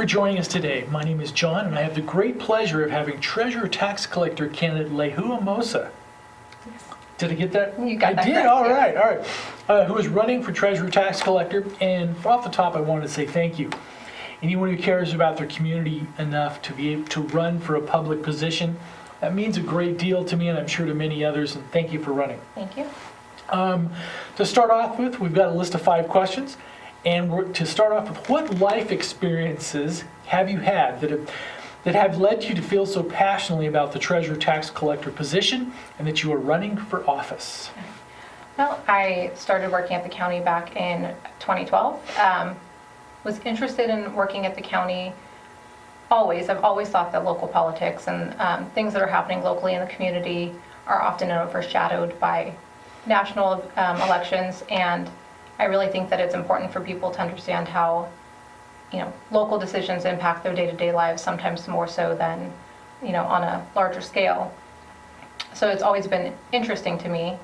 for joining us today. My name is John, and I have the great pleasure of having Treasurer Tax Collector candidate Lehua Mossa. Did I get that? You got that I did. correct, All yes. right. Who is running for Treasurer Tax Collector? And off the top, I wanted to say thank you. Anyone who cares about their community enough to be able to run for a public position, that means a great deal to me, and I'm sure to many others. And thank you for running. Thank you. To start off with, we've got a list of 5 questions. And to start off with, what life experiences have you had that have led you to feel so passionately about the Treasurer Tax Collector position and that you are running for office? Well, I started working at the county back in 2012. Was interested in working at the county always. I've always thought that local politics and things that are happening locally in the community are often overshadowed by national elections, and I really think that it's important for people to understand how, local decisions impact their day-to-day lives, sometimes more so than, on a larger scale. So it's always been interesting to me.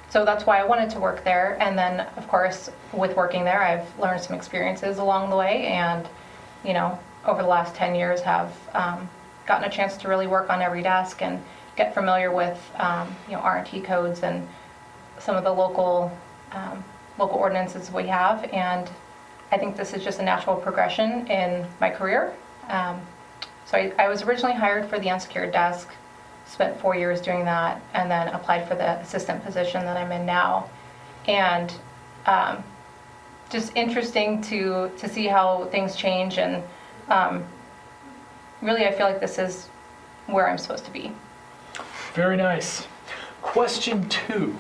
So that's why I wanted to work there. And then, of course, with working there, I've learned some experiences along the way, and, over the last 10 years have gotten a chance to really work on every desk and get familiar with, R&T codes and some of the local ordinances we have, and I think this is just a natural progression in my career. So I was originally hired for the unsecured desk, spent 4 years doing that, and then applied for the assistant position that I'm in now. And just interesting to see how things change, and really I feel like this is where I'm supposed to be. Very nice. Question 2.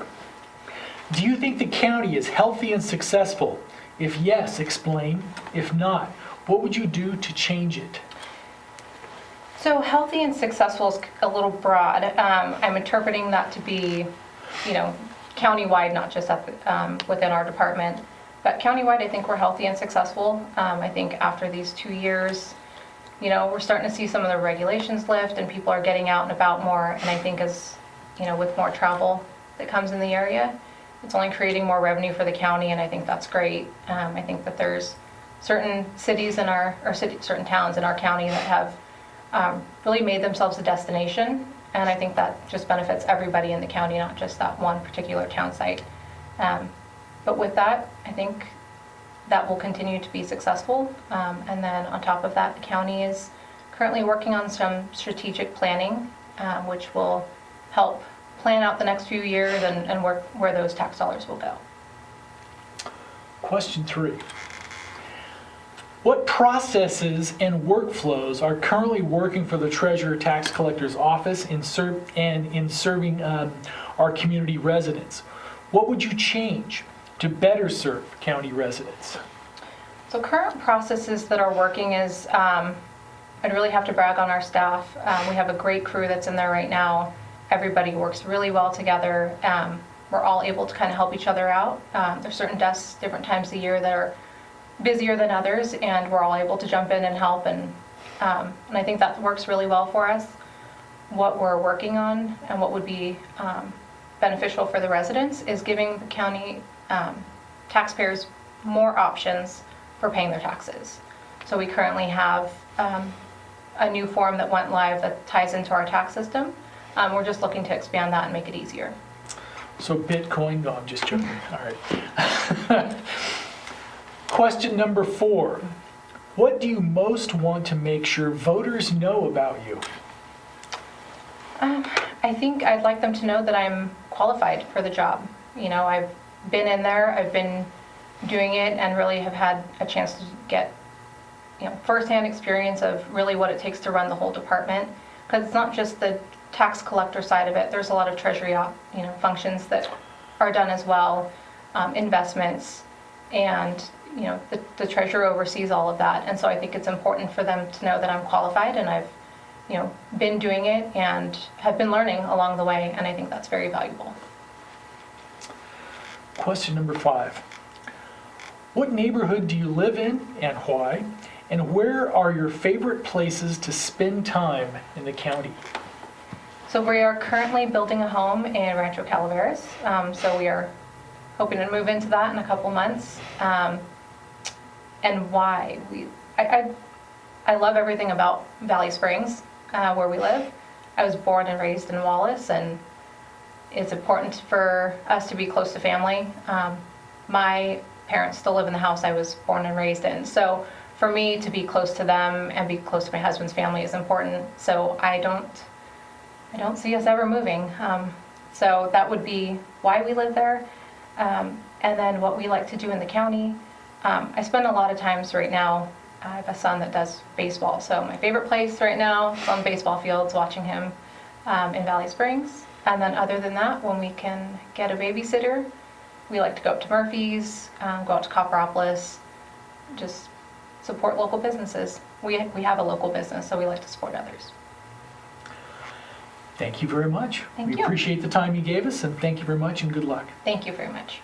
Do you think the county is healthy and successful? If yes, explain. If not, what would you do to change it? So healthy and successful is a little broad. I'm interpreting that to be, countywide, not just at within our department. But countywide, I think we're healthy and successful. I think after these 2 years, we're starting to see some of the regulations lift, and people are getting out and about more. And I think as, with more travel that comes in the area, it's only creating more revenue for the county, and I think that's great. I think that there's certain cities certain towns in our county that have really made themselves a destination, and I think that just benefits everybody in the county, not just that one particular town site. But with that, I think that will continue to be successful. And then on top of that, the county is currently working on some strategic planning, which will help plan out the next few years and where those tax dollars will go. Question 3. What processes and workflows are currently working for the Treasurer Tax Collector's office in serving our community residents? What would you change to better serve county residents? So current processes that are working is, I'd really have to brag on our staff. We have a great crew that's in there right now. Everybody works really well together. We're all able to kind of help each other out. There's certain desks, different times of year that are busier than others, and we're all able to jump in and help. And I think that works really well for us. What we're working on and what would be beneficial for the residents is giving the county taxpayers more options for paying their taxes. So we currently have a new form that went live that ties into our tax system. We're just looking to expand that and make it easier. So Bitcoin? No, I'm just joking. All right. Question number 4. What do you most want to make sure voters know about you? I think I'd like them to know that I'm qualified for the job. I've been in there, I've been doing it, and really have had a chance to get firsthand experience of really what it takes to run the whole department. Because it's not just the tax collector side of it. There's a lot of treasury functions that are done as well, investments, and the treasurer oversees all of that. And so I think it's important for them to know that I'm qualified, and I've been doing it and have been learning along the way, and I think that's very valuable. Question number 5. What neighborhood do you live in and why? And where are your favorite places to spend time in the county? So we are currently building a home in Rancho Calaveras. So we are hoping to move into that in a couple months. and why. I love everything about Valley Springs, where we live. I was born and raised in Wallace, and it's important for us to be close to family. My parents still live in the house I was born and raised in. So for me to be close to them and be close to my husband's family is important. So I don't see us ever moving. So that would be why we live there. And then what we like to do in the county. I spend a lot of times right now, I have a son that does baseball. So my favorite place right now is on baseball fields, watching him in Valley Springs. And then other than that, when we can get a babysitter, we like to go up to Murphy's, go out to Copperopolis, just support local businesses. We have a local business, so we like to support others. Thank you very much. Thank We you. appreciate the time you gave us, and thank you very much, and good luck. Thank you very much.